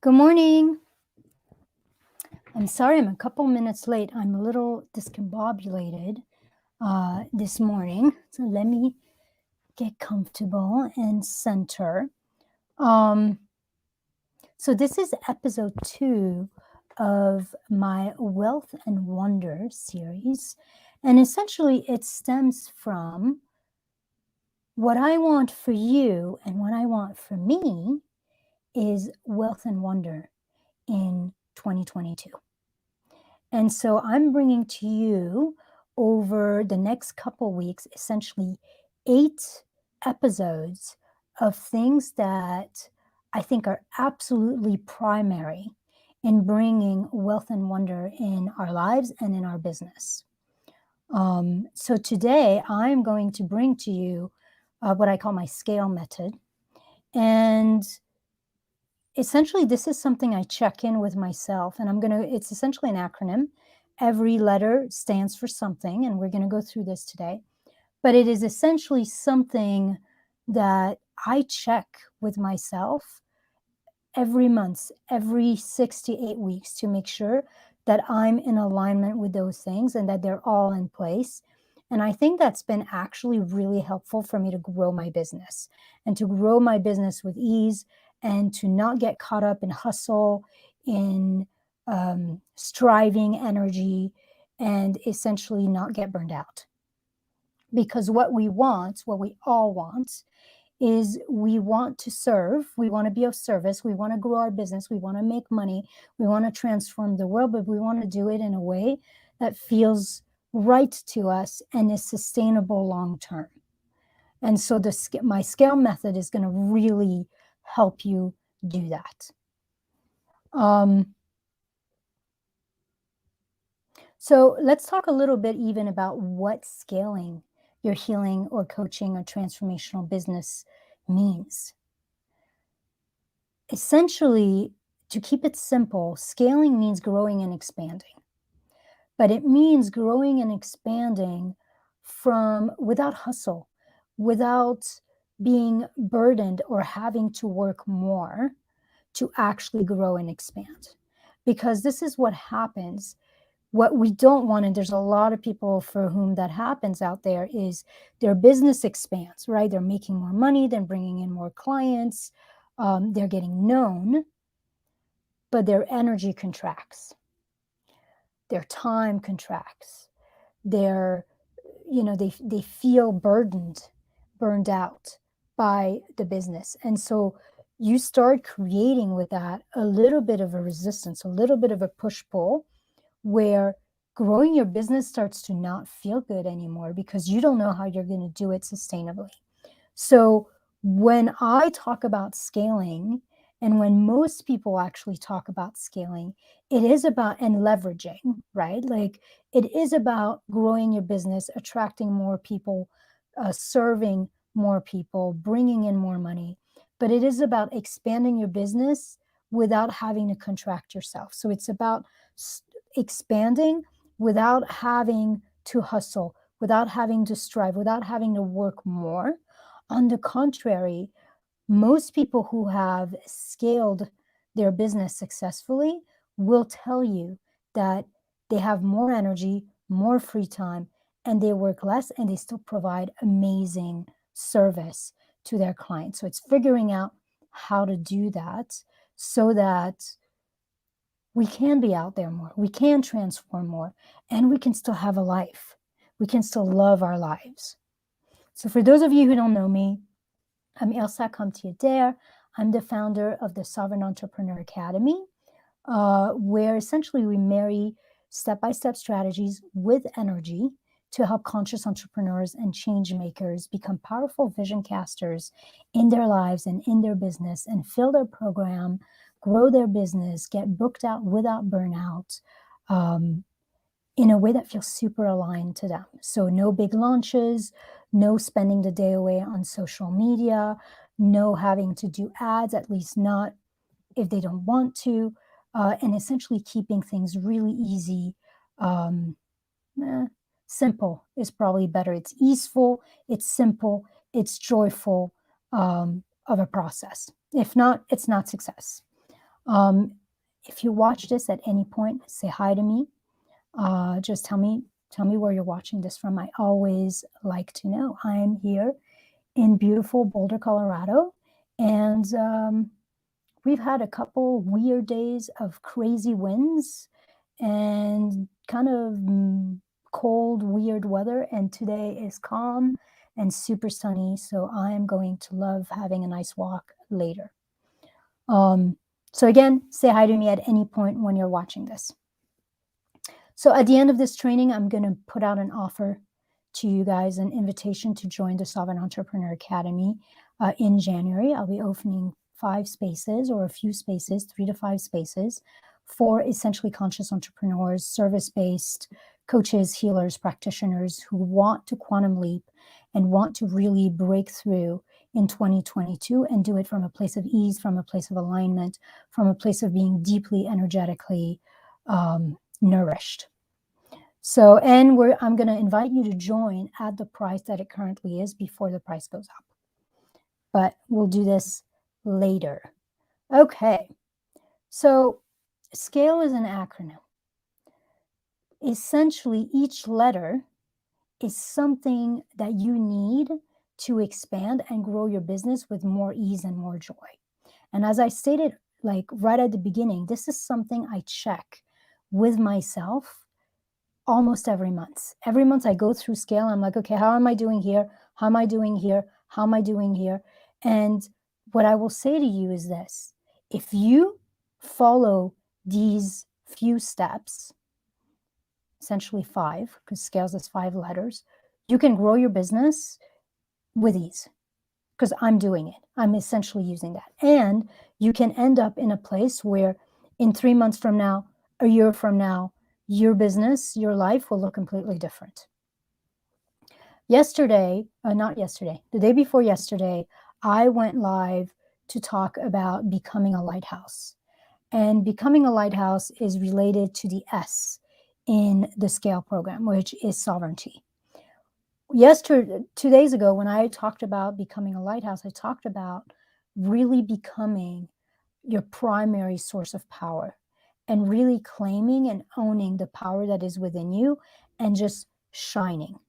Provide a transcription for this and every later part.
Good morning. I'm sorry I'm a couple minutes late. I'm a little discombobulated this morning. So let me get comfortable and center. So this is episode 2 of my Wealth and Wonder series. And essentially it stems from what I want for you and what I want for me is wealth and wonder in 2022. And so I'm bringing to you over the next couple weeks, essentially 8 episodes of things that I think are absolutely primary in bringing wealth and wonder in our lives and in our business. So today I'm going to bring to you what I call my S.C.A.L.E Method. And essentially, this is something I check in with myself, and it's essentially an acronym. Every letter stands for something, and we're going to go through this today. But it is essentially something that I check with myself every month, every 6 to 8 weeks to make sure that I'm in alignment with those things and that they're all in place. And I think that's been actually really helpful for me to grow my business and to grow my business with ease and to not get caught up in hustle, in striving energy, and essentially not get burned out. Because what we all want, is we want to serve, we want to be of service, we want to grow our business, we want to make money, we want to transform the world, but we want to do it in a way that feels right to us and is sustainable long term. And so my S.C.A.L.E method is going to really help you do that. So let's talk a little bit even about what scaling your healing or coaching or transformational business means. Essentially, to keep it simple, scaling means growing and expanding. But it means growing and expanding without hustle, without being burdened or having to work more to actually grow and expand. Because this is what happens. What we don't want, and there's a lot of people for whom that happens out there, is their business expands, right? They're making more money, they're bringing in more clients, they're getting known, but their energy contracts, their time contracts, they feel burned out by the business. And so you start creating with that a little bit of a resistance, a little bit of a push-pull, where growing your business starts to not feel good anymore because you don't know how you're going to do it sustainably. So when I talk about scaling, and when most people actually talk about scaling, it is about, and leveraging, right? Like it is about growing your business, attracting more people, serving more people, bringing in more money. But it is about expanding your business without having to contract yourself. So it's about expanding without having to hustle, without having to strive, without having to work more. On the contrary, most people who have scaled their business successfully will tell you that they have more energy, more free time, and they work less and they still provide amazing service to their clients. So it's figuring out how to do that so that we can be out there more, we can transform more, and we can still have a life. We can still love our lives. So for those of you who don't know me, I'm S.C.A.L.E Method. I'm the founder of the Sovereign Entrepreneur Academy, where essentially we marry step-by-step strategies with energy to help conscious entrepreneurs and change makers become powerful vision casters in their lives and in their business and fill their program, grow their business, get booked out without burnout, in a way that feels super aligned to them. So no big launches, no spending the day away on social media, no having to do ads, at least not if they don't want to, and essentially keeping things really easy. Simple is probably better. It's easeful, it's simple, it's joyful of a process. If not, it's not success. If you watch this at any point, say hi to me. Just tell me where you're watching this from. I always like to know. I'm here in beautiful Boulder, Colorado, and we've had a couple weird days of crazy winds and kind of cold, weird weather, and today is calm and super sunny, so I'm going to love having a nice walk later. So again, say hi to me at any point when you're watching this. So at the end of this training, I'm going to put out an offer to you guys, an invitation to join the Sovereign Entrepreneur Academy in January. I'll be opening 5 spaces or a few spaces, 3 to 5 spaces for essentially conscious entrepreneurs, service-based coaches, healers, practitioners who want to quantum leap and want to really break through in 2022 and do it from a place of ease, from a place of alignment, from a place of being deeply energetically nourished. So, and I'm going to invite you to join at the price that it currently is before the price goes up. But we'll do this later. Okay. So S.C.A.L.E is an acronym. Essentially, each letter is something that you need to expand and grow your business with more ease and more joy. And as I stated, like right at the beginning, this is something I check with myself almost every month. Every month I go through S.C.A.L.E. I'm like, okay, how am I doing here? How am I doing here? How am I doing here? And what I will say to you is this: if you follow these few steps, essentially 5, because S.C.A.L.E is 5 letters, you can grow your business with ease, because I'm doing it. I'm essentially using that. And you can end up in a place where in 3 months from now, a year from now, your business, your life will look completely different. The day before yesterday, I went live to talk about becoming a lighthouse. And becoming a lighthouse is related to the S in the S.C.A.L.E program, which is sovereignty. 2 days ago, when I talked about becoming a lighthouse, I talked about really becoming your primary source of power and really claiming and owning the power that is within you and just shining.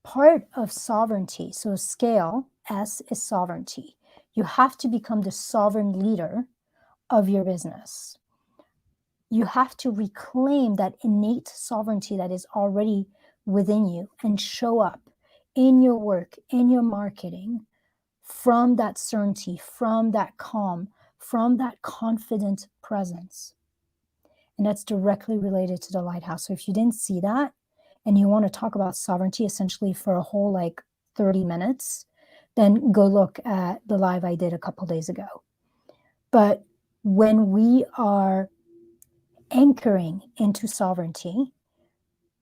Part of sovereignty, so S.C.A.L.E, S is sovereignty. You have to become the sovereign leader of your business. You have to reclaim that innate sovereignty that is already within you and show up in your work, in your marketing, from that certainty, from that calm, from that confident presence. And that's directly related to the lighthouse. So if you didn't see that and you want to talk about sovereignty essentially for a whole 30 minutes, then go look at the live I did a couple days ago. But when we are anchoring into sovereignty,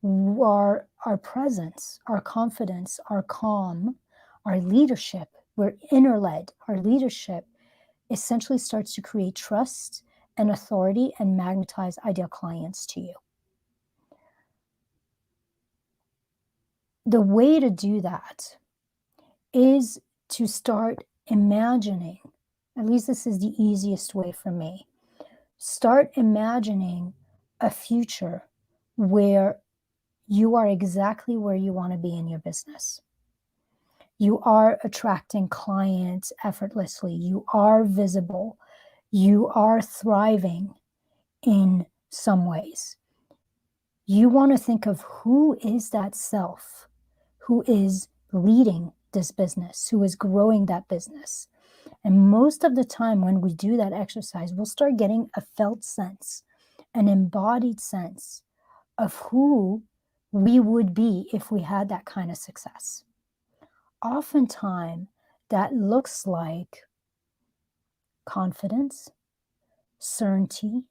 our presence, our confidence, our calm, our leadership, we're inner-led. Our leadership essentially starts to create trust and authority and magnetize ideal clients to you. The way to do that is to start imagining, at least this is the easiest way for me, start imagining a future where you are exactly where you want to be in your business. You are attracting clients effortlessly. You are visible. You are thriving in some ways. You want to think of who is that self who is leading this business, who is growing that business. And most of the time when we do that exercise, we'll start getting a felt sense, an embodied sense of who we would be if we had that kind of success. Oftentimes, that looks like confidence, certainty,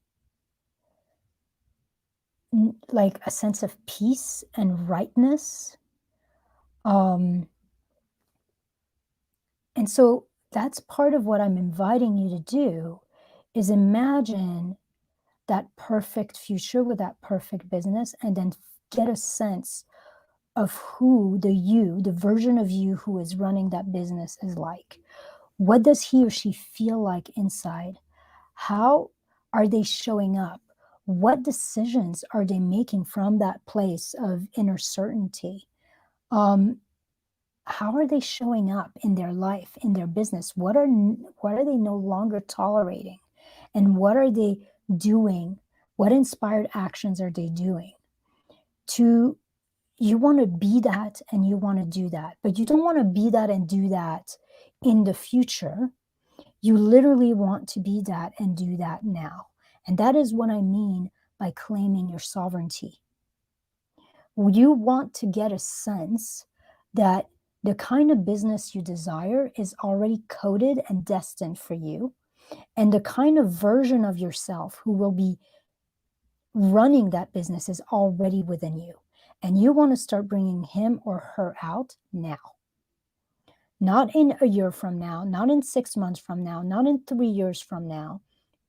like a sense of peace and rightness. And so that's part of what I'm inviting you to do, is imagine that perfect future with that perfect business, and then get a sense of who the version of you who is running that business is like. What does he or she feel like inside? How are they showing up? What decisions are they making from that place of inner certainty? How are they showing up in their life, in their business? What are they no longer tolerating? And what are they doing? What inspired actions are they doing? You want to be that and you want to do that, but you don't want to be that and do that in the future. You literally want to be that and do that now. And that is what I mean by claiming your sovereignty. You want to get a sense that the kind of business you desire is already coded and destined for you, and the kind of version of yourself who will be running that business is already within you. And you want to start bringing him or her out now. Not in a year from now, not in 6 months from now, not in 3 years from now,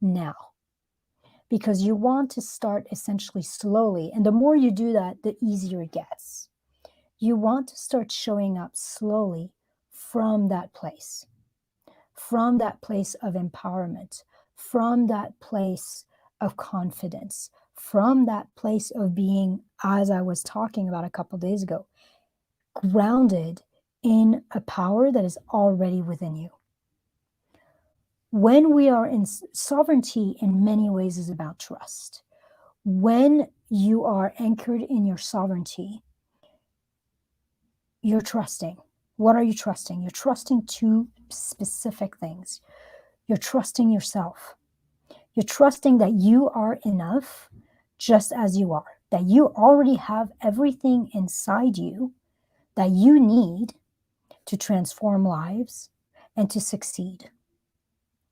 now. Because you want to start essentially slowly. And the more you do that, the easier it gets. You want to start showing up slowly from that place of empowerment, from that place of confidence, from that place of being, as I was talking about a couple days ago, grounded in a power that is already within you. When we are in sovereignty, in many ways is about trust. When you are anchored in your sovereignty, you're trusting. What are you trusting? You're trusting two specific things. You're trusting yourself. You're trusting that you are enough just as you are, that you already have everything inside you that you need to transform lives and to succeed.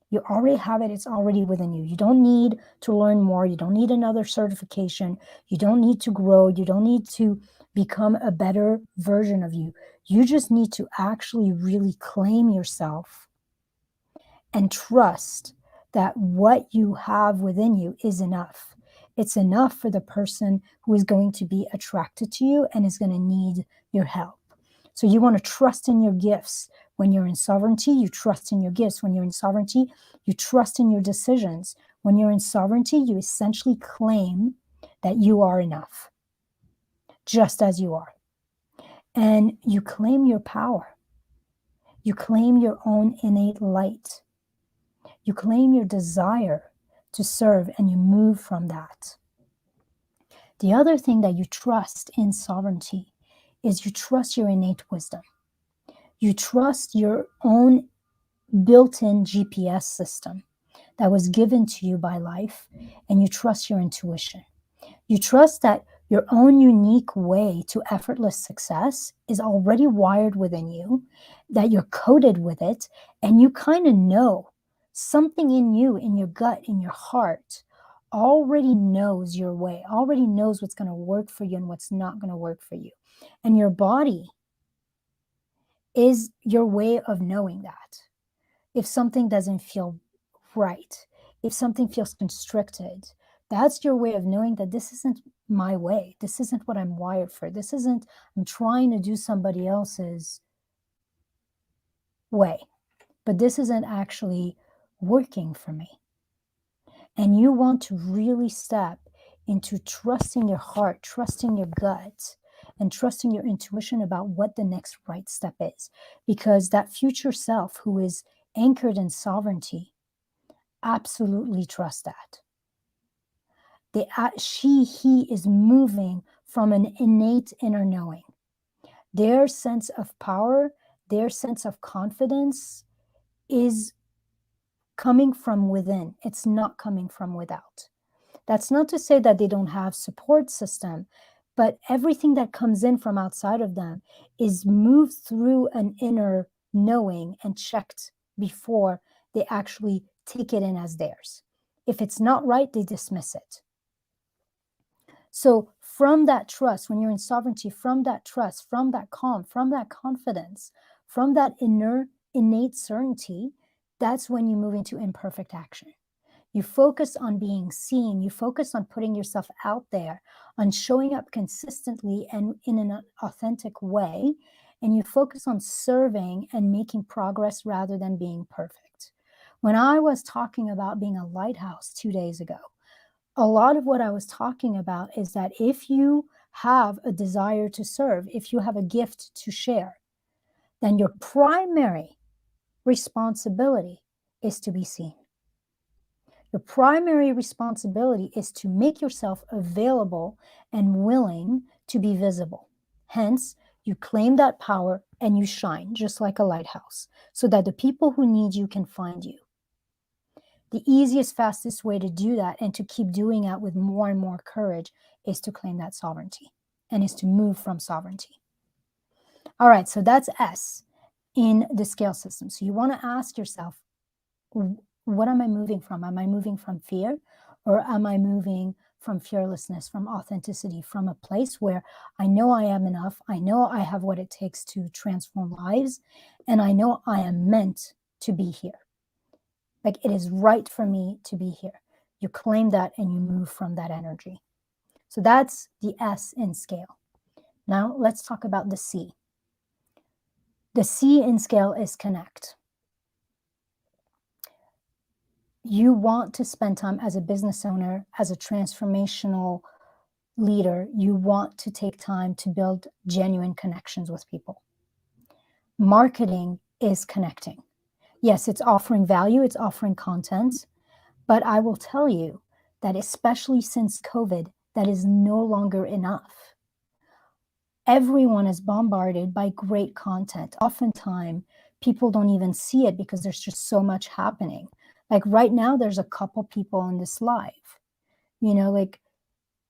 You already have it. It's already within you. You don't need to learn more. You don't need another certification. You don't need to grow. You don't need to become a better version of you. You just need to actually really claim yourself and trust that what you have within you is enough. It's enough for the person who is going to be attracted to you and is going to need your help. So you want to trust in your gifts. When you're in sovereignty, you trust in your gifts. When you're in sovereignty, you trust in your decisions. When you're in sovereignty, you essentially claim that you are enough, just as you are. And you claim your power. You claim your own innate light. You claim your desire to serve, and you move from that. The other thing that you trust in sovereignty is you trust your innate wisdom. You trust your own built-in GPS system that was given to you by life, and you trust your intuition. You trust that your own unique way to effortless success is already wired within you, that you're coded with it, and you kind of know something in you, in your gut, in your heart, already knows your way, already knows what's going to work for you and what's not going to work for you. And your body is your way of knowing that. If something doesn't feel right, if something feels constricted, that's your way of knowing that this isn't my way. This isn't what I'm wired for. This isn't, I'm trying to do somebody else's way, but this isn't actually working for me. And you want to really step into trusting your heart, trusting your gut, and trusting your intuition about what the next right step is. Because that future self who is anchored in sovereignty absolutely trusts that. He is moving from an innate inner knowing. Their sense of power, their sense of confidence is coming from within. It's not coming from without. That's not to say that they don't have support system, but everything that comes in from outside of them is moved through an inner knowing and checked before they actually take it in as theirs. If it's not right, they dismiss it. So from that trust, when you're in sovereignty, from that trust, from that calm, from that confidence, from that innate certainty, that's when you move into imperfect action. You focus on being seen. You focus on putting yourself out there, on showing up consistently and in an authentic way. and you focus on serving and making progress rather than being perfect. When I was talking about being a lighthouse 2 days ago, a lot of what I was talking about is that if you have a desire to serve, if you have a gift to share, then your primary responsibility is to be seen. Your primary responsibility is to make yourself available and willing to be visible. Hence, you claim that power and you shine just like a lighthouse so that the people who need you can find you. The easiest, fastest way to do that and to keep doing that with more and more courage is to claim that sovereignty and is to move from sovereignty. All right, so that's S in the scale system. So you want to ask yourself, what am I moving from? Am I moving from fear, or am I moving from fearlessness, from authenticity, from a place where I know I am enough, I know I have what it takes to transform lives, and I know I am meant to be here. Like, it is right for me to be here. You claim that and you move from that energy. So that's the S in scale. Now let's talk about the C. The C in scale is connect. You want to spend time as a business owner, as a transformational leader. You want to take time to build genuine connections with people. Marketing is connecting. Yes, it's offering value, it's offering content, but I will tell you that especially since COVID, that is no longer enough. Everyone is bombarded by great content. Oftentimes, people don't even see it because there's just so much happening. Like right now, there's a couple people on this live. You know, like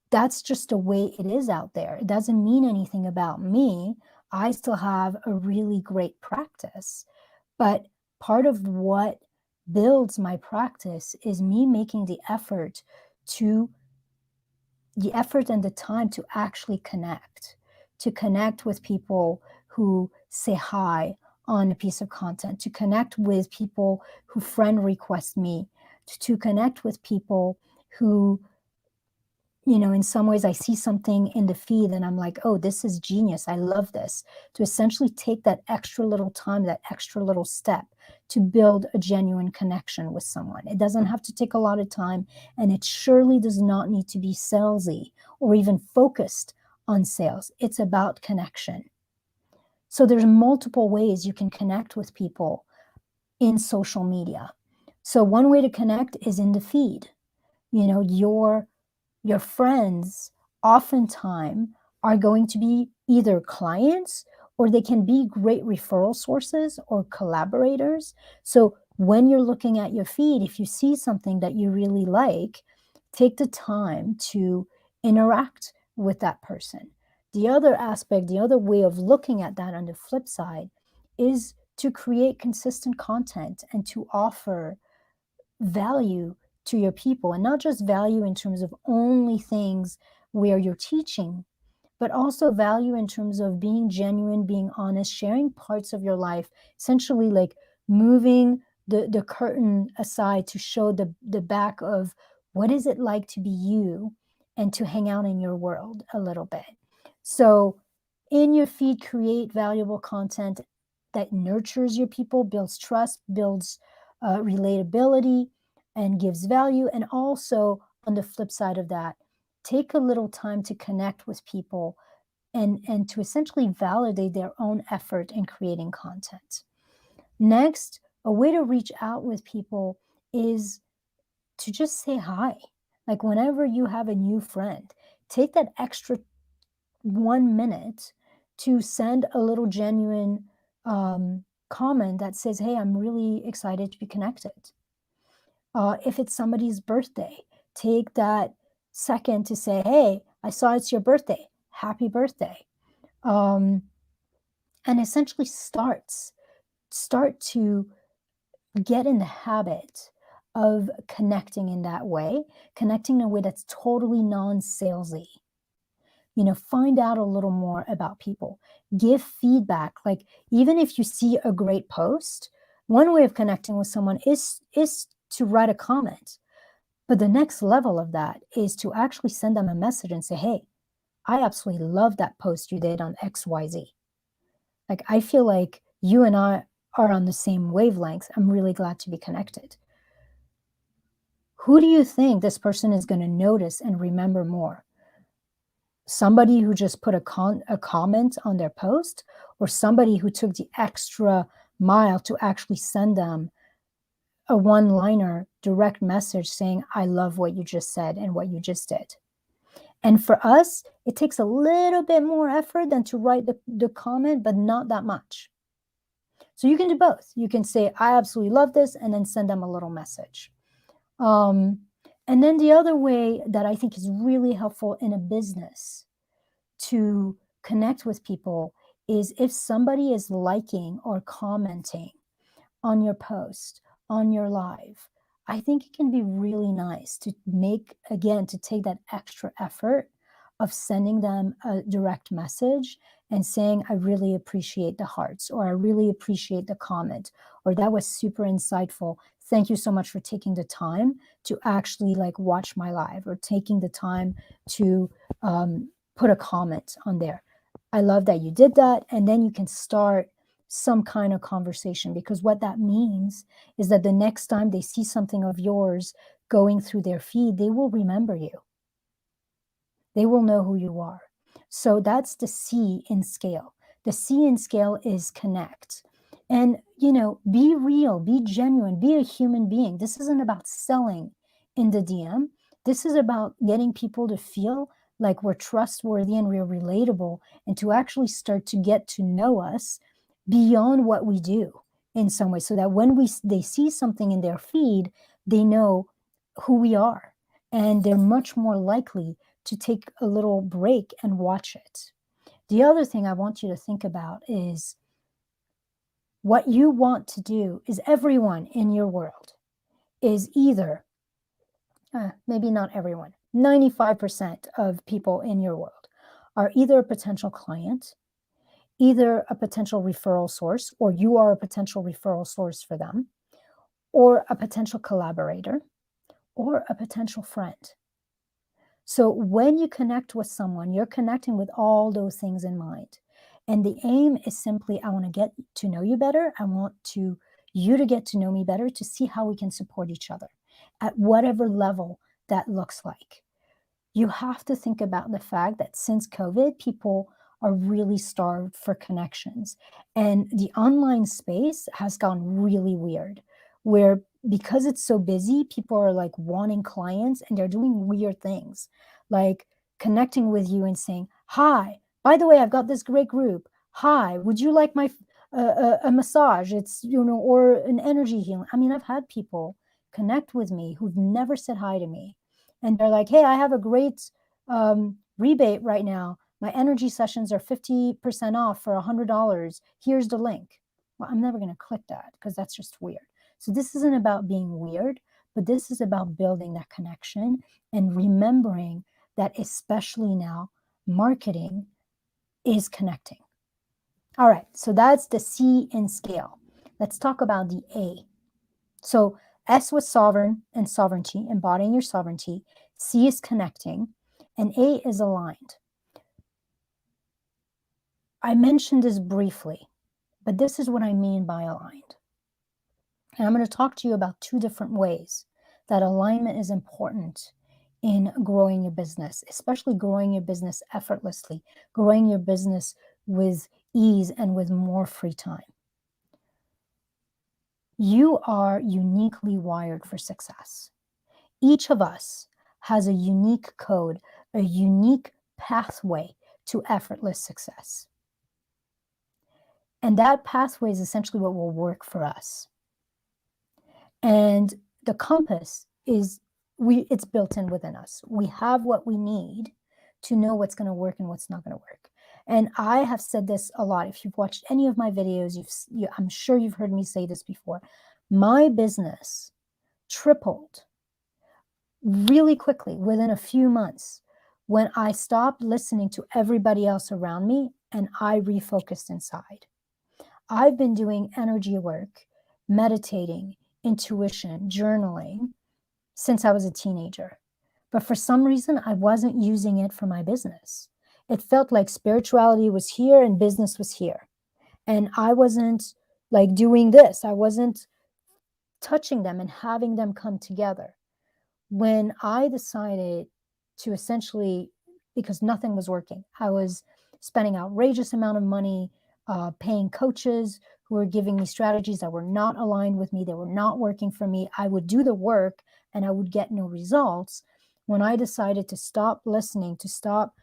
that's just the way it is out there. It doesn't mean anything about me. I still have a really great practice. But part of what builds my practice is me making the effort and the time to actually connect with people who say hi on a piece of content, to connect with people who friend request me, to connect with people who, you know, in some ways I see something in the feed and I'm like, oh, this is genius. I love this. To essentially take that extra little time, that extra little step to build a genuine connection with someone. It doesn't have to take a lot of time, and it surely does not need to be salesy or even focused on sales. It's about connection. So there's multiple ways you can connect with people in social media. So one way to connect is in the feed. You know, your friends oftentimes are going to be either clients or they can be great referral sources or collaborators. So when you're looking at your feed, if you see something that you really like, take the time to interact with that person. The other aspect, the other way of looking at that on the flip side is to create consistent content and to offer value to your people, and not just value in terms of only things where you're teaching, but also value in terms of being genuine, being honest, sharing parts of your life, essentially like moving the curtain aside to show the back of what is it like to be you and to hang out in your world a little bit. So in your feed, create valuable content that nurtures your people, builds trust, builds relatability, and gives value. And also on the flip side of that, take a little time to connect with people and to essentially validate their own effort in creating content. Next, a way to reach out with people is to just say hi. Like whenever you have a new friend, take that extra 1 minute to send a little genuine comment that says, hey, I'm really excited to be connected. If it's somebody's birthday, take that second to say, hey, I saw it's your birthday. Happy birthday. And essentially start to get in the habit of connecting in that way, connecting in a way that's totally non-salesy. You know, find out a little more about people, give feedback. Like even if you see a great post, one way of connecting with someone is to write a comment. But the next level of that is to actually send them a message and say, hey, I absolutely love that post you did on XYZ. Like, I feel like you and I are on the same wavelength. I'm really glad to be connected. Who do you think this person is going to notice and remember more? Somebody who just put a comment on their post, or somebody who took the extra mile to actually send them a one-liner direct message saying, I love what you just said and what you just did. And for us, it takes a little bit more effort than to write the comment, but not that much. So you can do both. You can say, I absolutely love this, and then send them a little message. And then the other way that I think is really helpful in a business to connect with people is if somebody is liking or commenting on your post, on your live, I think it can be really nice to take that extra effort of sending them a direct message and saying, I really appreciate the hearts, or I really appreciate the comment, or that was super insightful. Thank you so much for taking the time to actually like watch my live, or taking the time to put a comment on there. I love that you did that. And then you can start some kind of conversation, because what that means is that the next time they see something of yours going through their feed, they will remember you. They will know who you are. So that's the C in scale. The C in scale is connect. And, be real, be genuine, be a human being. This isn't about selling in the DM. This is about getting people to feel like we're trustworthy and we're relatable, and to actually start to get to know us beyond what we do in some way, so that when they see something in their feed, they know who we are, and they're much more likely to take a little break and watch it. The other thing I want you to think about is what you want to do is everyone in your world is either, maybe not everyone, 95% of people in your world are either a potential client, either a potential referral source, or you are a potential referral source for them, or a potential collaborator, or a potential friend. So when you connect with someone, you're connecting with all those things in mind. And the aim is simply, I want to get to know you better. I want you to get to know me better, to see how we can support each other at whatever level that looks like. You have to think about the fact that since COVID, people are really starved for connections. And the online space has gone really weird, where because it's so busy, people are like wanting clients, and they're doing weird things, like connecting with you and saying, hi, by the way, I've got this great group. Hi, would you like my a massage? It's, or an energy healing. I mean, I've had people connect with me who've never said hi to me. And they're like, hey, I have a great rebate right now. My energy sessions are 50% off for $100. Here's the link. Well, I'm never going to click that, because that's just weird. So this isn't about being weird, but this is about building that connection and remembering that, especially now, marketing is connecting. All right, so that's the C in scale. Let's talk about the A. So S was sovereign and sovereignty, embodying your sovereignty. C is connecting, and A is aligned. I mentioned this briefly, but this is what I mean by aligned. And I'm going to talk to you about two different ways that alignment is important in growing your business, especially growing your business effortlessly, growing your business with ease and with more free time. You are uniquely wired for success. Each of us has a unique code, a unique pathway to effortless success. And that pathway is essentially what will work for us. And the compass is, it's built in within us. We have what we need to know what's going to work and what's not going to work. And I have said this a lot. If you've watched any of my videos, I'm sure you've heard me say this before. My business tripled really quickly within a few months when I stopped listening to everybody else around me and I refocused inside. I've been doing energy work, meditating, intuition, journaling since I was a teenager. But for some reason, I wasn't using it for my business. It felt like spirituality was here and business was here. And I wasn't like doing this. I wasn't touching them and having them come together. When I decided to essentially, because nothing was working, I was spending outrageous amount of money paying coaches who were giving me strategies that were not aligned with me, they were not working for me. I would do the work and I would get no results. When I decided to stop listening, to stop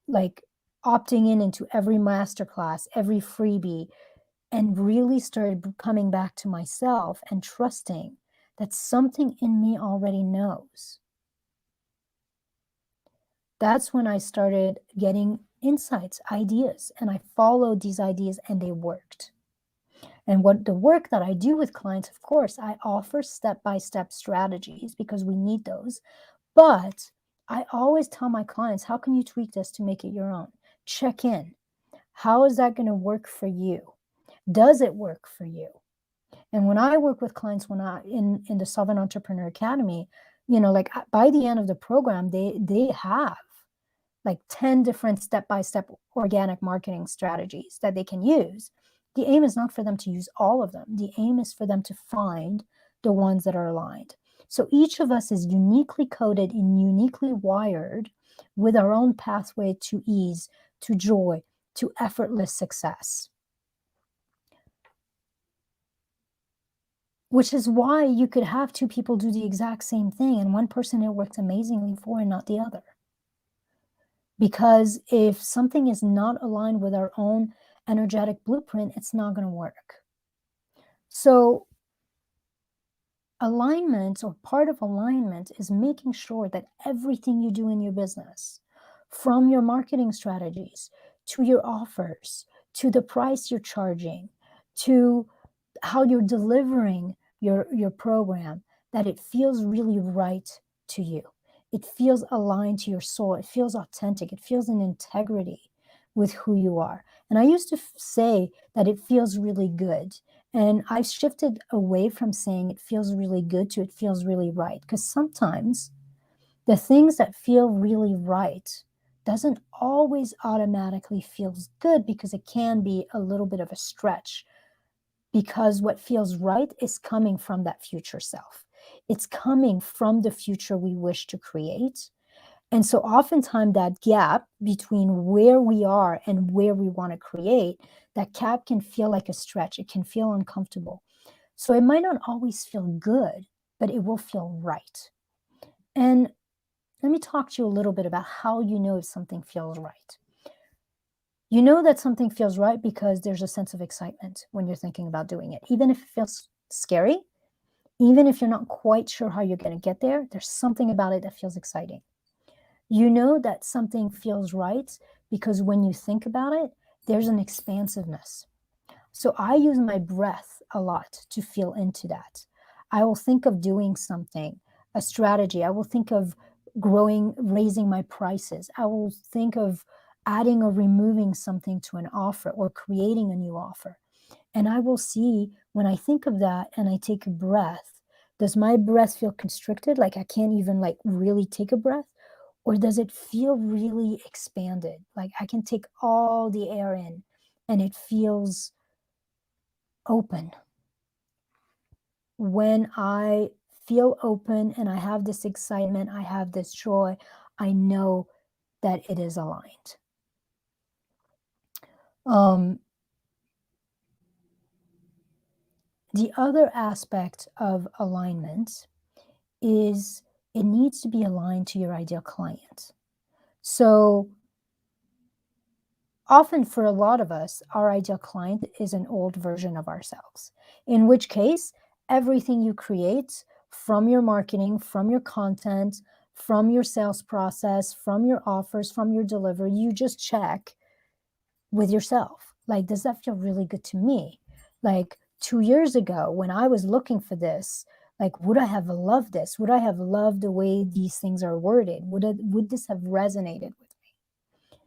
like opting in into every masterclass, every freebie, and really started coming back to myself and trusting that something in me already knows. That's when I started getting insights, ideas, and I followed these ideas and they worked. And what the work that I do with clients, of course, I offer step-by-step strategies because we need those. But I always tell my clients, how can you tweak this to make it your own? Check in. How is that going to work for you? Does it work for you? And when I work with clients, when I in the Sovereign Entrepreneur Academy, like by the end of the program, they have like 10 different step-by-step organic marketing strategies that they can use. The aim is not for them to use all of them. The aim is for them to find the ones that are aligned. So each of us is uniquely coded and uniquely wired with our own pathway to ease, to joy, to effortless success. Which is why you could have two people do the exact same thing and one person it works amazingly for and not the other. Because if something is not aligned with our own energetic blueprint, it's not going to work. So alignment, or part of alignment, is making sure that everything you do in your business, from your marketing strategies to your offers, to the price you're charging, to how you're delivering your program, that it feels really right to you. It feels aligned to your soul. It feels authentic. It feels in integrity with who you are. And I used to say that it feels really good. And I've shifted away from saying it feels really good to it feels really right. Because sometimes the things that feel really right doesn't always automatically feels good, because it can be a little bit of a stretch, because what feels right is coming from that future self. It's coming from the future we wish to create. And so oftentimes that gap between where we are and where we want to create, that gap can feel like a stretch. It can feel uncomfortable. So it might not always feel good, but it will feel right. And let me talk to you a little bit about how you know if something feels right. You know that something feels right because there's a sense of excitement when you're thinking about doing it. Even if it feels scary, even if you're not quite sure how you're going to get there, there's something about it that feels exciting. You know that something feels right because when you think about it, there's an expansiveness. So I use my breath a lot to feel into that. I will think of doing something, a strategy. I will think of raising my prices. I will think of adding or removing something to an offer or creating a new offer. And I will see, when I think of that and I take a breath, does my breath feel constricted? Like I can't even like really take a breath? Or does it feel really expanded? Like I can take all the air in and it feels open. When I feel open and I have this excitement, I have this joy, I know that it is aligned. The other aspect of alignment is it needs to be aligned to your ideal client. So often for a lot of us, our ideal client is an old version of ourselves, in which case everything you create, from your marketing, from your content, from your sales process, from your offers, from your delivery, you just check with yourself. Like, does that feel really good to me? Like 2 years ago when I was looking for this, like, would I have loved this? Would I have loved the way these things are worded? Would this have resonated with me?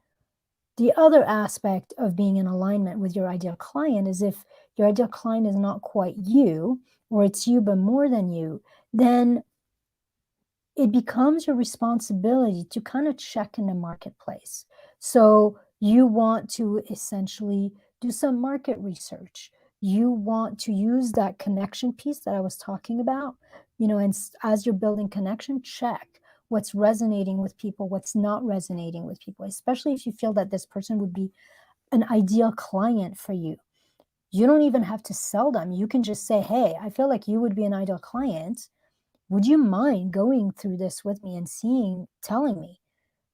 The other aspect of being in alignment with your ideal client is if your ideal client is not quite you, or it's you but more than you, then it becomes your responsibility to kind of check in the marketplace. So you want to essentially do some market research. You want to use that connection piece that I was talking about, and as you're building connection, check what's resonating with people, what's not resonating with people, especially if you feel that this person would be an ideal client for you. You don't even have to sell them. You can just say, hey, I feel like you would be an ideal client. Would you mind going through this with me and telling me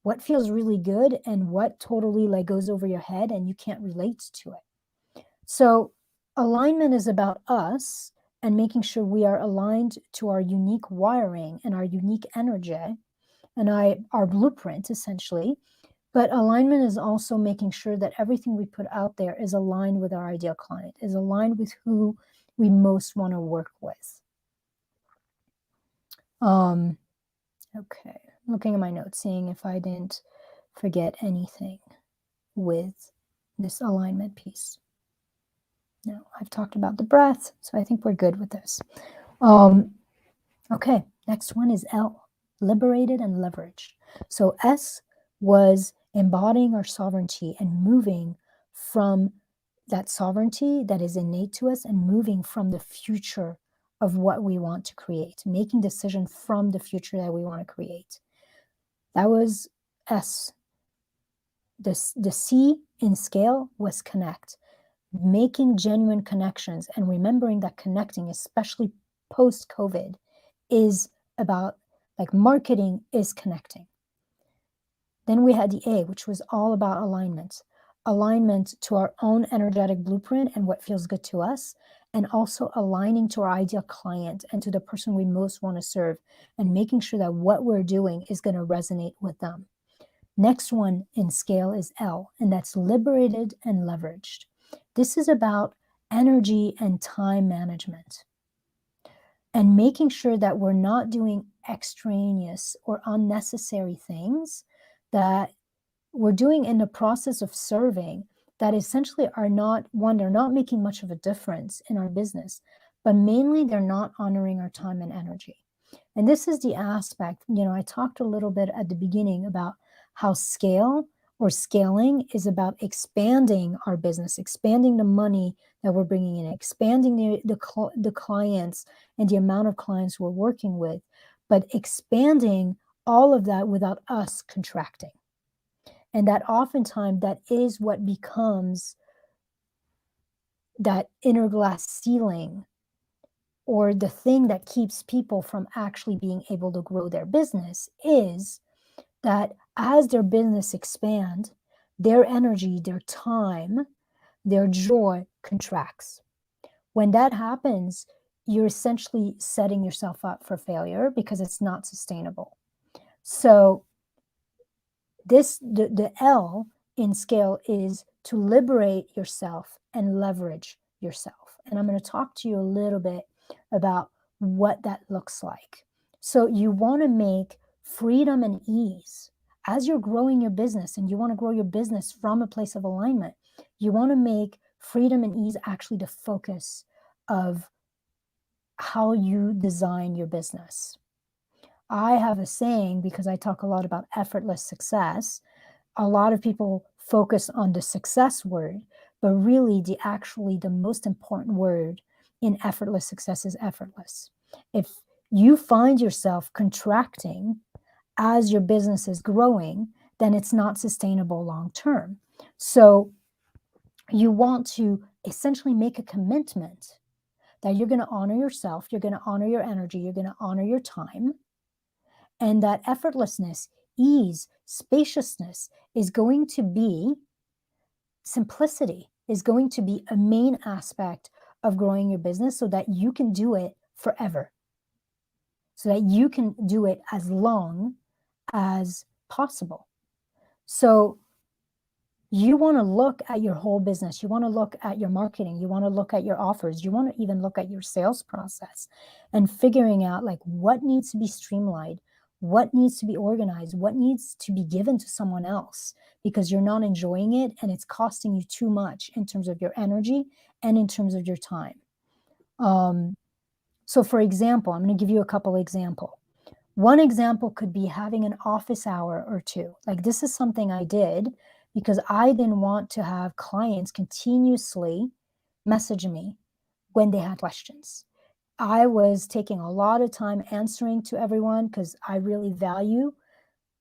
what feels really good and what totally like goes over your head and you can't relate to it? So alignment is about us and making sure we are aligned to our unique wiring and our unique energy and our blueprint, essentially. But alignment is also making sure that everything we put out there is aligned with our ideal client, is aligned with who we most want to work with. Okay, looking at my notes, seeing if I didn't forget anything with this alignment piece. No, I've talked about the breath, so I think we're good with this. Okay, next one is L, liberated and leveraged. So S was embodying our sovereignty and moving from that sovereignty that is innate to us and moving from the future of what we want to create, making decisions from the future that we want to create. That was S. The C in scale was connect, making genuine connections and remembering that connecting, especially post-COVID, is about, like, marketing is connecting. Then we had the A, which was all about alignment to our own energetic blueprint and what feels good to us, and also aligning to our ideal client and to the person we most want to serve, and making sure that what we're doing is going to resonate with them. Next one in scale is L, and that's liberated and leveraged. This is about energy and time management and making sure that we're not doing extraneous or unnecessary things that we're doing in the process of serving that essentially are not, one, they're not making much of a difference in our business, but mainly they're not honoring our time and energy. And this is the aspect, I talked a little bit at the beginning about how scale or scaling is about expanding our business, expanding the money that we're bringing in, expanding the clients and the amount of clients we're working with, but expanding all of that without us contracting. And that oftentimes that is what becomes that inner glass ceiling, or the thing that keeps people from actually being able to grow their business, is that as their business expand, their energy, their time, their joy contracts. When that happens, you're essentially setting yourself up for failure because it's not sustainable. So the L in scale is to liberate yourself and leverage yourself. And I'm going to talk to you a little bit about what that looks like. So you want to make freedom and ease as you're growing your business, and you want to grow your business from a place of alignment. You want to make freedom and ease actually the focus of how you design your business. I have a saying, because I talk a lot about effortless success. A lot of people focus on the success word, but really the most important word in effortless success is effortless. If you find yourself contracting as your business is growing, then it's not sustainable long term. So you want to essentially make a commitment that you're going to honor yourself, you're going to honor your energy, you're going to honor your time, and that effortlessness, ease, spaciousness is going to be, simplicity is going to be a main aspect of growing your business, so that you can do it forever, so that you can do it as long as possible. So you want to look at your whole business. You want to look at your marketing. You want to look at your offers. You want to even look at your sales process and figuring out, like, what needs to be streamlined, what needs to be organized, what needs to be given to someone else because you're not enjoying it and it's costing you too much in terms of your energy and in terms of your time. So for example, I'm going to give you a couple examples. One example could be having an office hour or two. Like, this is something I did because I didn't want to have clients continuously message me when they had questions. I was taking a lot of time answering to everyone because I really value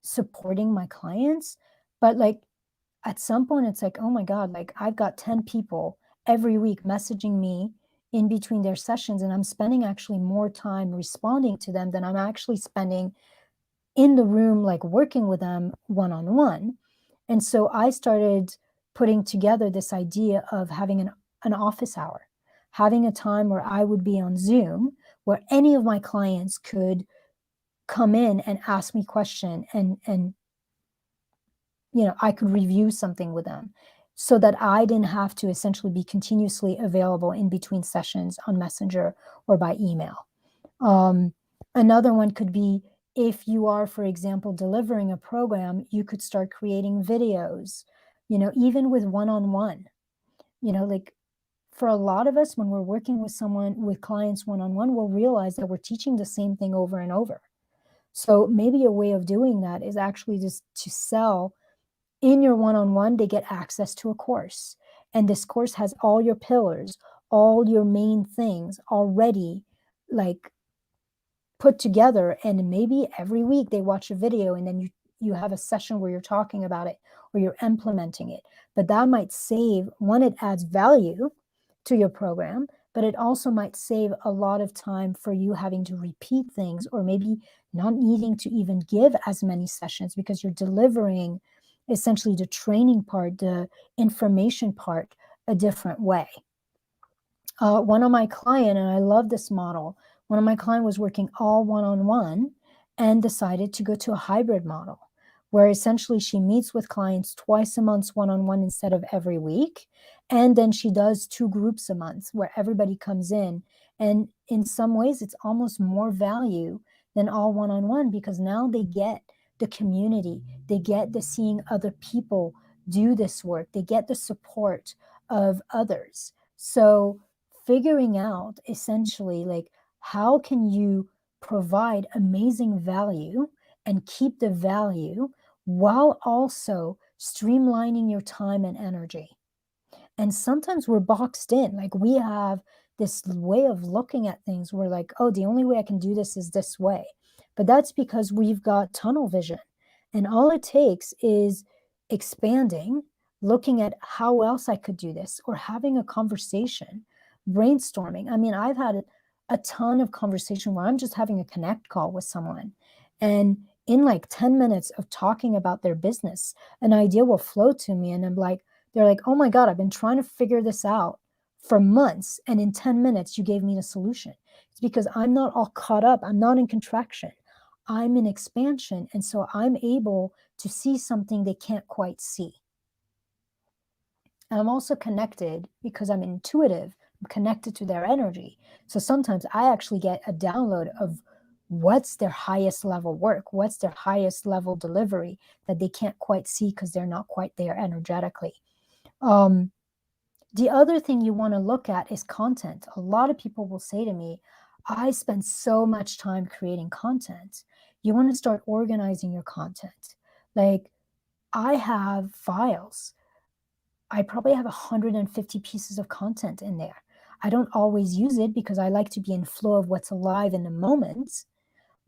supporting my clients. But like at some point, it's like, oh my God, like I've got 10 people every week messaging me in between their sessions, and I'm spending actually more time responding to them than I'm actually spending in the room, like working with them one-on-one. And so I started putting together this idea of having an office hour, having a time where I would be on Zoom, where any of my clients could come in and ask me question, and I could review something with them, so that I didn't have to essentially be continuously available in between sessions on Messenger or by email. Another one could be, if you are, for example, delivering a program, you could start creating videos, even with one-on-one, like for a lot of us, when we're working with clients one-on-one, we'll realize that we're teaching the same thing over and over. So maybe a way of doing that is actually just to sell in your one-on-one. They get access to a course, and this course has all your pillars, all your main things already like put together, and maybe every week they watch a video, and then you have a session where you're talking about it or you're implementing it. But that might save, one, it adds value to your program, but it also might save a lot of time for you having to repeat things, or maybe not needing to even give as many sessions because you're delivering essentially the training part, the information part, a different way. One of my client, and I love this model, one of my client was working all one-on-one and decided to go to a hybrid model, where essentially she meets with clients twice a month one-on-one instead of every week. And then she does 2 groups a month where everybody comes in. And in some ways, it's almost more value than all one-on-one, because now they get the community, they get the seeing other people do this work, they get the support of others. So figuring out essentially like, how can you provide amazing value and keep the value while also streamlining your time and energy. And sometimes we're boxed in, like we have this way of looking at things. We're like, oh, the only way I can do this is this way. But that's because we've got tunnel vision. And all it takes is expanding, looking at how else I could do this, or having a conversation, brainstorming. I mean, I've had a ton of conversation where I'm just having a connect call with someone. And in like 10 minutes of talking about their business, an idea will flow to me. And they're like, oh my God, I've been trying to figure this out for months. And in 10 minutes, you gave me the solution. It's because I'm not all caught up. I'm not in contraction. I'm in expansion. And so I'm able to see something they can't quite see. And I'm also connected because I'm intuitive. I'm connected to their energy. So sometimes I actually get a download of what's their highest level work, what's their highest level delivery that they can't quite see because they're not quite there energetically. The other thing you want to look at is content. A lot of people will say to me, I spend so much time creating content. You want to start organizing your content. Like, I have files. I probably have 150 pieces of content in there. I don't always use it because I like to be in flow of what's alive in the moment.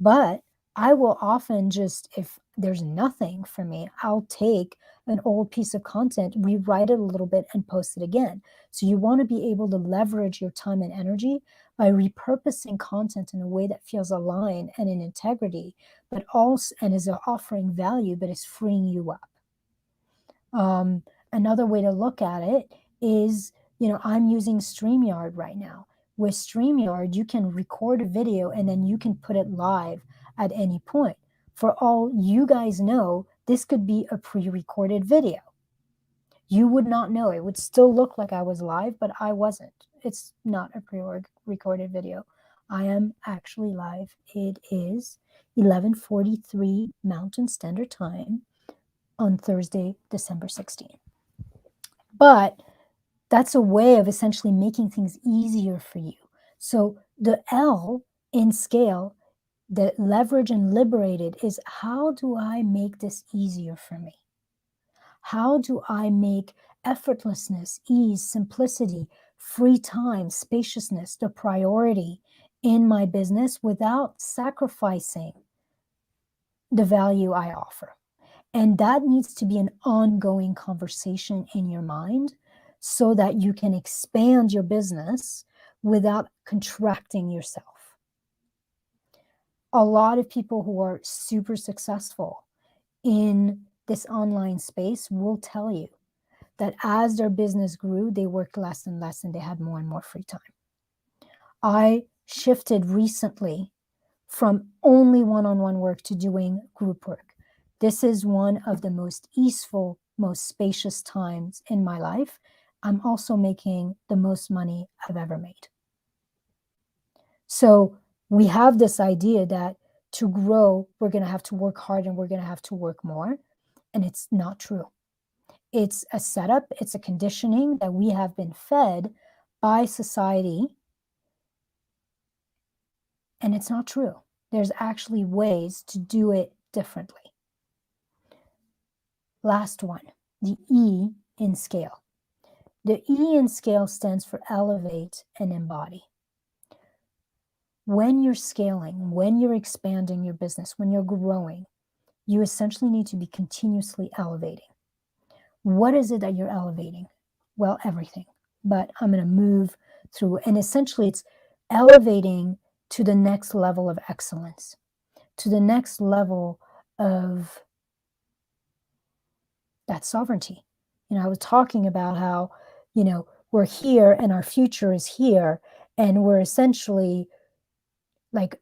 But I will often just, if there's nothing for me, I'll take an old piece of content, rewrite it a little bit, and post it again. So you want to be able to leverage your time and energy by repurposing content in a way that feels aligned and in integrity, but also, and is offering value, but is freeing you up. Another way to look at it is, I'm using StreamYard right now. With StreamYard, you can record a video and then you can put it live at any point. For all you guys know, this could be a pre-recorded video. You would not know. It would still look like I was live, but I wasn't. It's not a pre-recorded video. I am actually live. It is 11:43 Mountain Standard Time on Thursday, December 16th. But that's a way of essentially making things easier for you. So the L in S.C.A.L.E, the leverage and liberated, is how do I make this easier for me? How do I make effortlessness, ease, simplicity, free time, spaciousness the priority in my business without sacrificing the value I offer? And that needs to be an ongoing conversation in your mind so that you can expand your business without contracting yourself. A lot of people who are super successful in this online space will tell you that as their business grew, they worked less and less and they had more and more free time. I shifted recently from only one-on-one work to doing group work. This is one of the most easeful, most spacious times in my life. I'm also making the most money I've ever made. So we have this idea that to grow, we're going to have to work hard and we're going to have to work more. And it's not true. It's a setup, it's a conditioning that we have been fed by society. And it's not true. There's actually ways to do it differently. Last one, the E in SCALE. The E in SCALE stands for elevate and embody. When you're scaling, when you're expanding your business, when you're growing, you essentially need to be continuously elevating. What is it that you're elevating? Well, everything. But I'm going to move through, and essentially it's elevating to the next level of excellence, to the next level of that sovereignty. I was talking about how, we're here and our future is here, and we're essentially like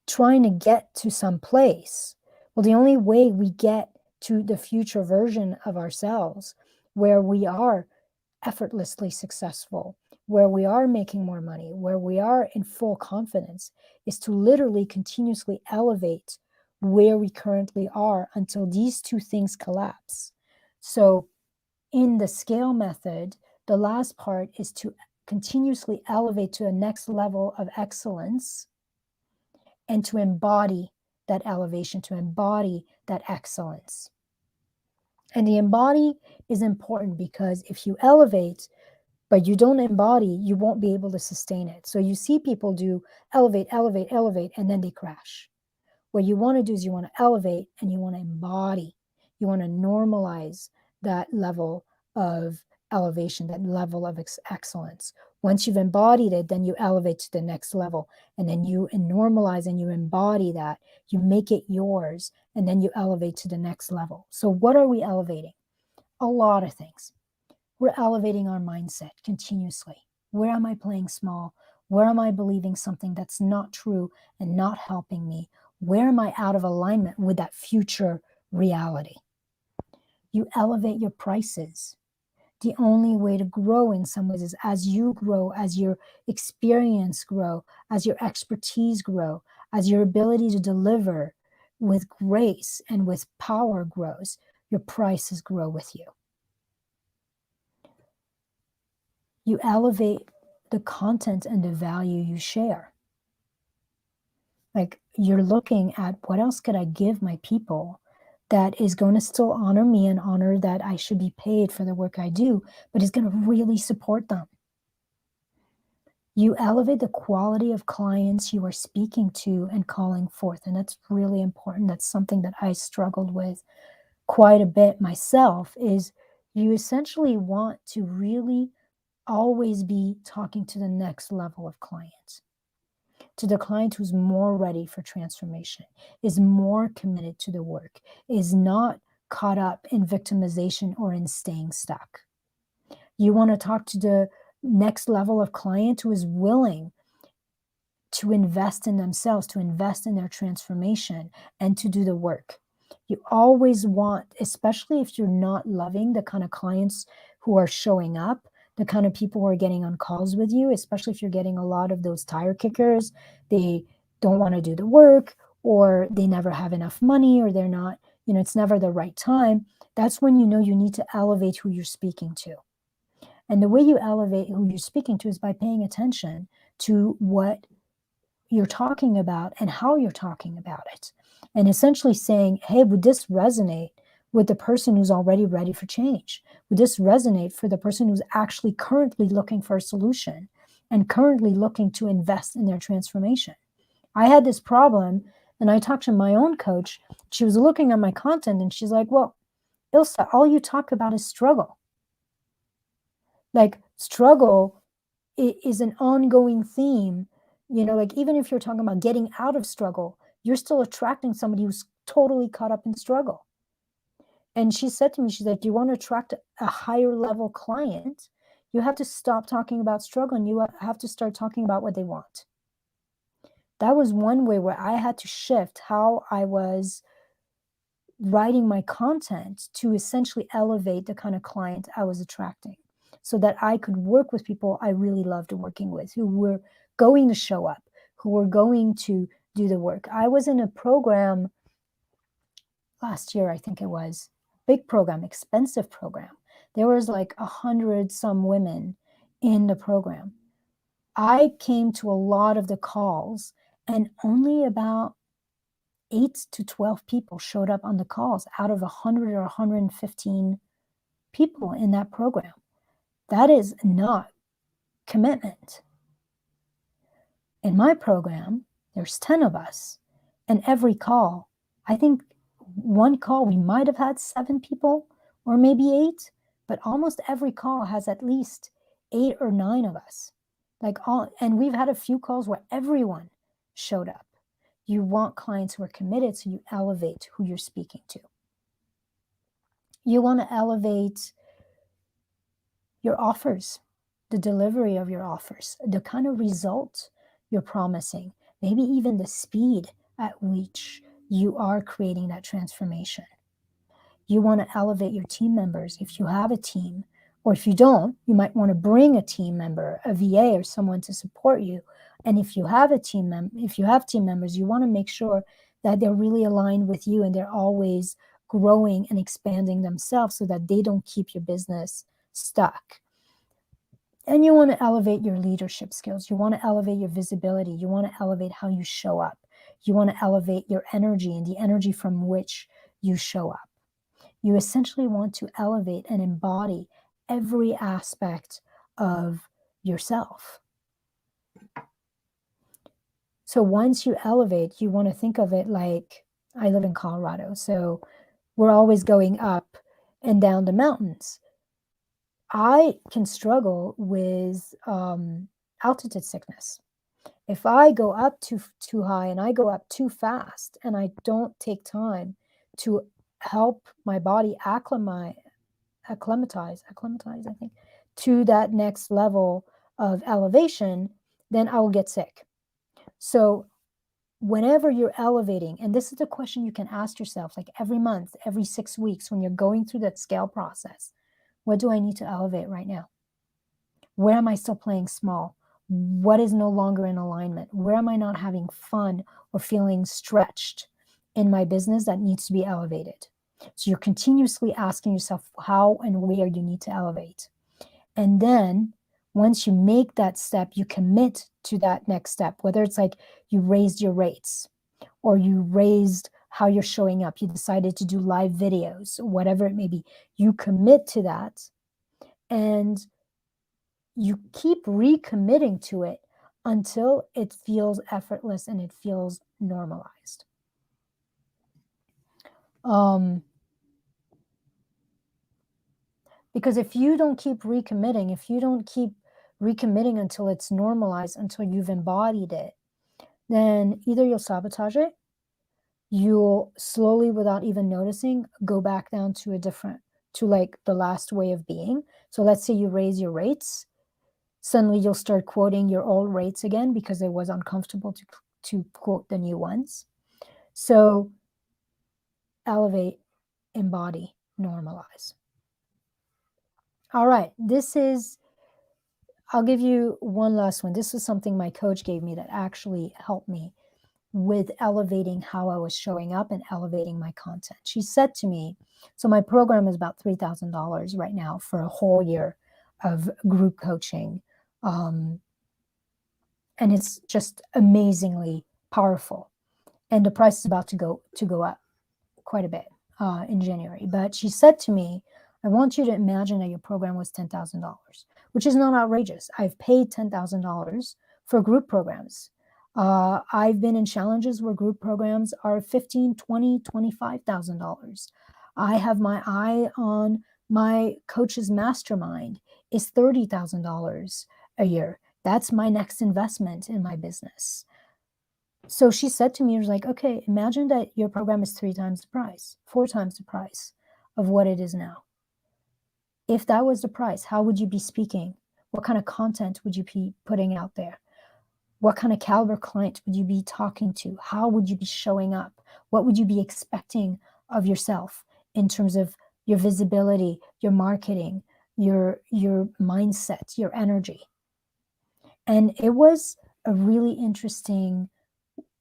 trying to get to some place. Well, the only way we get to the future version of ourselves where we are effortlessly successful, where we are making more money, where we are in full confidence, is to literally continuously elevate where we currently are until these two things collapse. So in the SCALE method, the last part is to continuously elevate to a next level of excellence and to embody that elevation, to embody that excellence. And the embody is important because if you elevate, but you don't embody, you won't be able to sustain it. So you see people do elevate, elevate, elevate, and then they crash. What you want to do is you want to elevate and you want to embody. You want to normalize that level of elevation, that level of excellence. Once you've embodied it, then you elevate to the next level, and then you normalize and you embody that. You make it yours, and then you elevate to the next level. So what are we elevating? A lot of things. We're elevating our mindset continuously. Where am I playing small? Where am I believing something that's not true and not helping me? Where am I out of alignment with that future reality? You elevate your prices. The only way to grow in some ways is as you grow, as your experience grow, as your expertise grow, as your ability to deliver with grace and with power grows, your prices grow with you. You elevate the content and the value you share. Like you're looking at what else could I give my people that is going to still honor me and honor that I should be paid for the work I do, but is going to really support them. You elevate the quality of clients you are speaking to and calling forth. And that's really important. That's something that I struggled with quite a bit myself, is you essentially want to really always be talking to the next level of clients, to the client who's more ready for transformation, is more committed to the work, is not caught up in victimization or in staying stuck. You want to talk to the next level of client who is willing to invest in themselves, to invest in their transformation, and to do the work. You always want, especially if you're not loving the kind of clients who are showing up, the kind of people who are getting on calls with you, especially if you're getting a lot of those tire kickers, they don't want to do the work, or they never have enough money, or they're not, it's never the right time. That's when you know you need to elevate who you're speaking to. And the way you elevate who you're speaking to is by paying attention to what you're talking about and how you're talking about it. And essentially saying, hey, would this resonate with the person who's already ready for change? Would this resonate for the person who's actually currently looking for a solution and currently looking to invest in their transformation? I had this problem, and I talked to my own coach. She was looking at my content and she's like, well, Ilsa, all you talk about is struggle. Like, struggle is an ongoing theme. You know, like, even if you're talking about getting out of struggle, you're still attracting somebody who's totally caught up in struggle. And she said to me, she's like, do you want to attract a higher level client? You have to stop talking about struggle and you have to start talking about what they want. That was one way where I had to shift how I was writing my content to essentially elevate the kind of client I was attracting so that I could work with people I really loved working with, who were going to show up, who were going to do the work. I was in a program last year, I think it was, big program, expensive program. There was like 100 some women in the program. I came to a lot of the calls and only about 8 to 12 people showed up on the calls out of 100 or 115 people in that program. That is not commitment. In my program, there's 10 of us, and every call, I think one call we might have had 7 people or maybe 8, but almost every call has at least 8 or 9 of us. And we've had a few calls where everyone showed up. You want clients who are committed, so you elevate who you're speaking to. You want to elevate your offers, the delivery of your offers, the kind of result you're promising, maybe even the speed at which you are creating that transformation. You want to elevate your team members if you have a team, or if you don't, you might want to bring a team member, a VA or someone to support you. And if you have team members, you want to make sure that they're really aligned with you and they're always growing and expanding themselves so that they don't keep your business stuck. And you want to elevate your leadership skills. You want to elevate your visibility. You want to elevate how you show up. You want to elevate your energy and the energy from which you show up. You essentially want to elevate and embody every aspect of yourself. So once you elevate, you want to think of it like, I live in Colorado, so we're always going up and down the mountains. I can struggle with altitude sickness. If I go up too high and I go up too fast and I don't take time to help my body acclimatize, I think, to that next level of elevation, then I will get sick. So whenever you're elevating, and this is the question you can ask yourself, like every month, every 6 weeks, when you're going through that scale process, what do I need to elevate right now? Where am I still playing small? What is no longer in alignment? Where am I not having fun or feeling stretched in my business that needs to be elevated? So you're continuously asking yourself how and where you need to elevate. And then once you make that step, you commit to that next step, whether it's like you raised your rates or you raised how you're showing up, you decided to do live videos, whatever it may be, you commit to that and you keep recommitting to it until it feels effortless and it feels normalized. Because if you don't keep recommitting, until it's normalized, until you've embodied it, then either you'll sabotage it, you'll slowly, without even noticing, go back down to like the last way of being. So let's say you raise your rates, suddenly you'll start quoting your old rates again because it was uncomfortable to quote the new ones. So elevate, embody, normalize. All right, I'll give you one last one. This was something my coach gave me that actually helped me with elevating how I was showing up and elevating my content. She said to me, so my program is about $3,000 right now for a whole year of group coaching. And it's just amazingly powerful. And the price is about to go up quite a bit. in January. But she said to me, I want you to imagine that your program was $10,000, which is not outrageous. I've paid $10,000 for group programs. I've been in challenges where group programs are $15,000, $20,000, $25,000. I have my eye on my coach's mastermind is $30,000 a year. That's my next investment in my business. So she said to me, she was like, okay, imagine that your program is 3 times the price, 4 times the price of what it is now. If that was the price, how would you be speaking? What kind of content would you be putting out there? What kind of caliber client would you be talking to? How would you be showing up? What would you be expecting of yourself in terms of your visibility, your marketing, your mindset, your energy? And it was a really interesting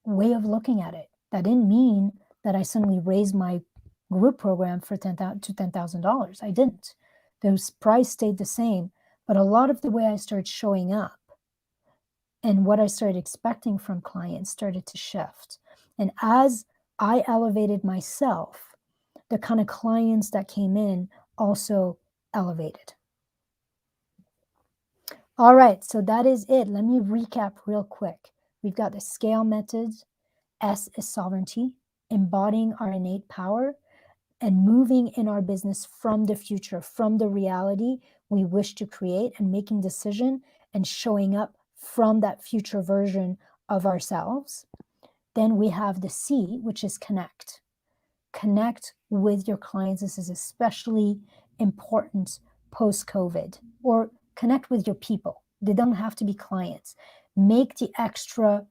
way of looking at it. That didn't mean that I suddenly raised my group program for $10,000. I didn't. The price stayed the same, but a lot of the way I started showing up and what I started expecting from clients started to shift. And as I elevated myself, the kind of clients that came in also elevated. All right, so that is it. Let me recap real quick. We've got the S.C.A.L.E Method. S is sovereignty, embodying our innate power and moving in our business from the future, from the reality we wish to create, and making decision and showing up from that future version of ourselves. Then we have the C, which is connect. Connect with your clients. This is especially important post-COVID, or connect with your people. They don't have to be clients. Make the extra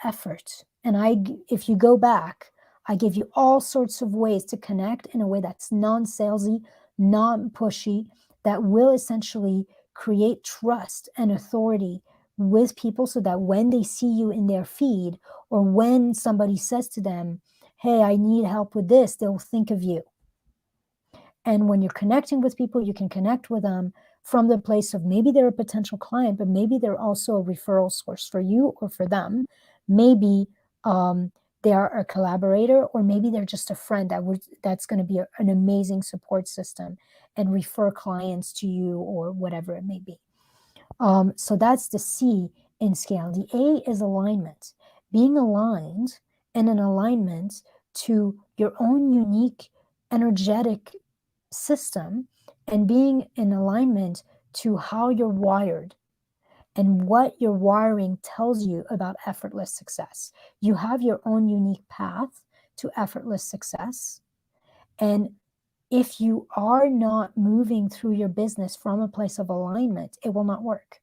effort. And if you go back, I give you all sorts of ways to connect in a way that's non-salesy, non-pushy, that will essentially create trust and authority with people so that when they see you in their feed, or when somebody says to them, hey, I need help with this, they'll think of you. And when you're connecting with people, you can connect with them from the place of maybe they're a potential client, but maybe they're also a referral source for you or for them. Maybe they are a collaborator, or maybe they're just a friend that's going to be an amazing support system and refer clients to you, or whatever it may be. So that's the C in S.C.A.L.E. The A is alignment. Being aligned and in alignment to your own unique energetic system, and being in alignment to how you're wired and what your wiring tells you about effortless success. You have your own unique path to effortless success. And if you are not moving through your business from a place of alignment, it will not work.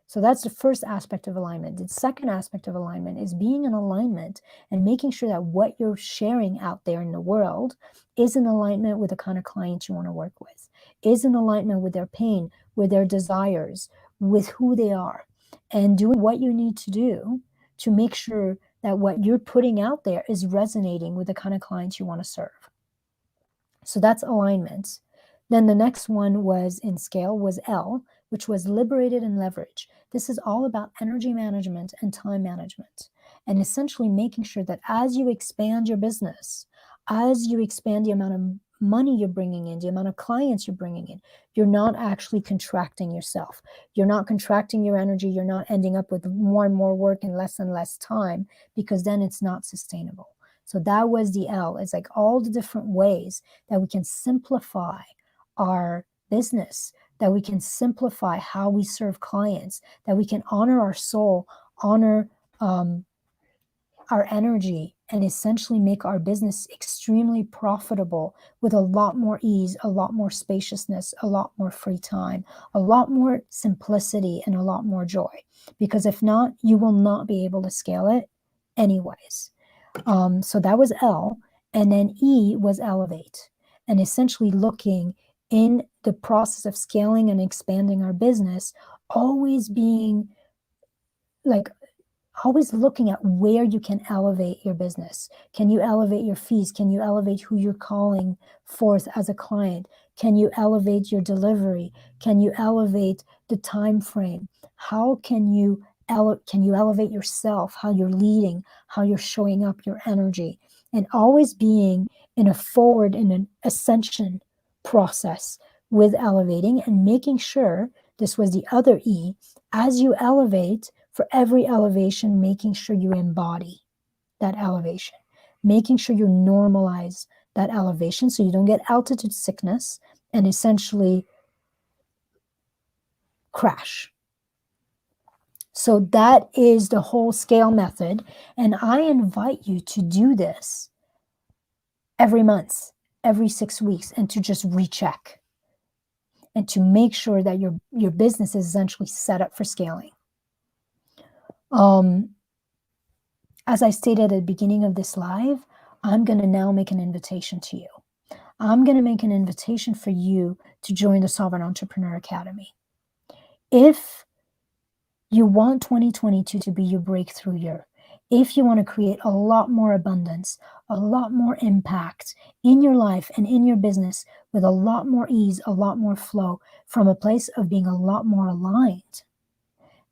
So that's the first aspect of alignment. The second aspect of alignment is being in alignment and making sure that what you're sharing out there in the world is in alignment with the kind of clients you want to work with, is in alignment with their pain, with their desires, with who they are, and doing what you need to do to make sure that what you're putting out there is resonating with the kind of clients you want to serve. So that's alignment. Then the next one was in S.C.A.L.E was L, which was liberated and leverage. This is all about energy management and time management, and essentially making sure that as you expand your business, as you expand the amount of money you're bringing in, the amount of clients you're bringing in, you're not actually contracting yourself. You're not contracting your energy. You're not ending up with more and more work and less time, because then it's not sustainable. So that was the L. It's like all the different ways that we can simplify our business, that we can simplify how we serve clients, that we can honor our soul, honor our energy, and essentially make our business extremely profitable with a lot more ease, a lot more spaciousness, a lot more free time, a lot more simplicity, and a lot more joy. Because if not, you will not be able to scale it anyways. So that was L. And then E was elevate, and essentially looking in the process of scaling and expanding our business, always being like, always looking at where you can elevate your business. Can you elevate your fees? Can you elevate who you're calling forth as a client? Can you elevate your delivery? Can you elevate the time frame? How can you can you elevate yourself, how you're leading, how you're showing up, your energy, and always being in a forward, in an ascension process with elevating and making sure, this was the other E, as you elevate, for every elevation, making sure you embody that elevation, making sure you normalize that elevation so you don't get altitude sickness and essentially crash. So that is the whole S.C.A.L.E method. And I invite you to do this every month, every 6 weeks, and to just recheck and to make sure that your business is essentially set up for scaling. As I stated at the beginning of this live, I'm going to now make an invitation to you. I'm going to make an invitation for you to join the Sovereign Entrepreneur Academy. If you want 2022 to be your breakthrough year, if you want to create a lot more abundance, a lot more impact in your life and in your business with a lot more ease, a lot more flow, from a place of being a lot more aligned,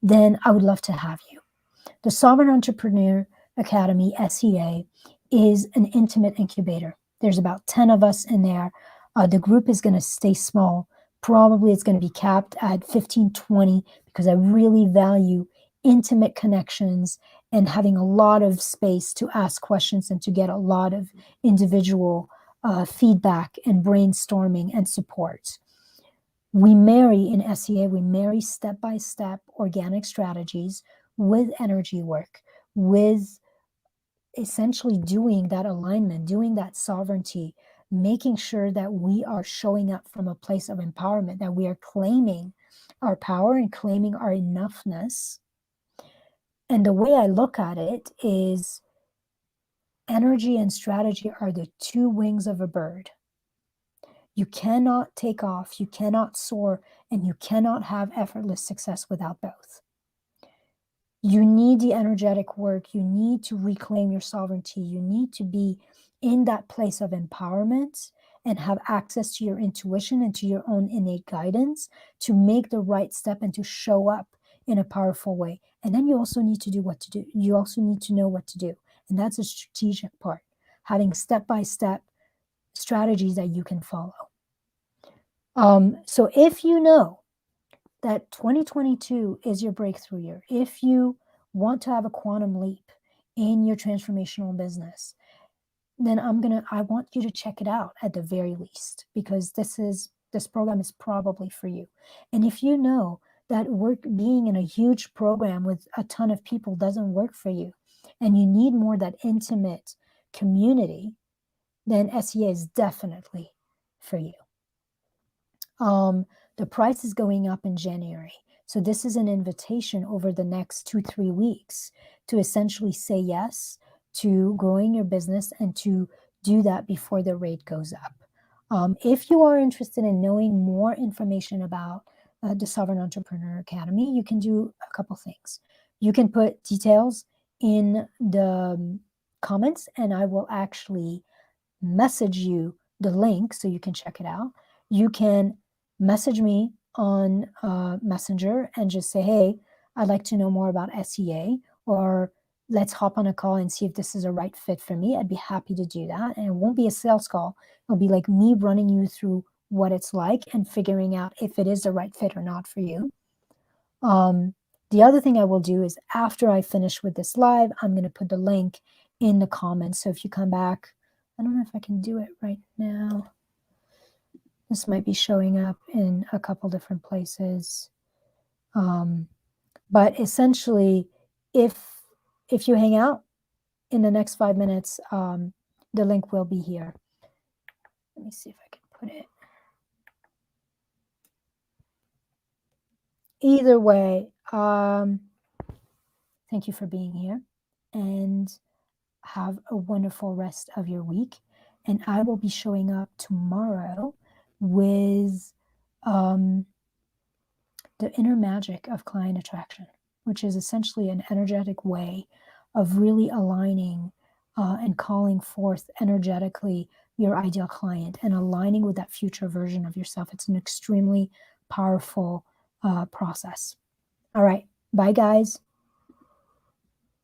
then I would love to have you. The Sovereign Entrepreneur Academy, S.C.A., is an intimate incubator. There's about 10 of us in there. The group is going to stay small. Probably it's going to be capped at 15, 20, because I really value intimate connections and having a lot of space to ask questions and to get a lot of individual feedback and brainstorming and support. We marry in S.C.A., we marry step-by-step organic strategies with energy work, with essentially doing that alignment, doing that sovereignty, making sure that we are showing up from a place of empowerment, that we are claiming our power and claiming our enoughness. And the way I look at it is energy and strategy are the two wings of a bird. You cannot take off, you cannot soar, and you cannot have effortless success without both. You need the energetic work. You need to reclaim your sovereignty. You need to be in that place of empowerment and have access to your intuition and to your own innate guidance to make the right step and to show up in a powerful way. And then you also need to do what to do. You also need to know what to do. And that's a strategic part, having step-by-step strategies that you can follow. So if you know that 2022 is your breakthrough year, if you want to have a quantum leap in your transformational business, then I want you to check it out at the very least, because this program is probably for you. And if you know that being in a huge program with a ton of people doesn't work for you, and you need more that intimate community, then S.C.A. is definitely for you. The price is going up in January. So this is an invitation over the next 2-3 weeks to essentially say yes to growing your business and to do that before the rate goes up. If you are interested in knowing more information about the Sovereign Entrepreneur Academy, you can do a couple things. You can put details in the comments, and I will actually message you the link so you can check it out. You can message me on Messenger and just say, hey, I'd like to know more about S.C.A., or let's hop on a call and see if this is a right fit for me. I'd be happy to do that. And it won't be a sales call. It'll be like me running you through what it's like and figuring out if it is the right fit or not for you. The other thing I will do is after I finish with this live, I'm going to put the link in the comments. So if you come back, I don't know if I can do it right now. This might be showing up in a couple different places. But essentially, if you hang out in the next 5 minutes, the link will be here. Let me see if I can put it. Either way, thank you for being here, and have a wonderful rest of your week. And I will be showing up tomorrow with the inner magic of client attraction, which is essentially an energetic way of really aligning and calling forth energetically your ideal client and aligning with that future version of yourself. It's an extremely powerful process. All right. Bye, guys.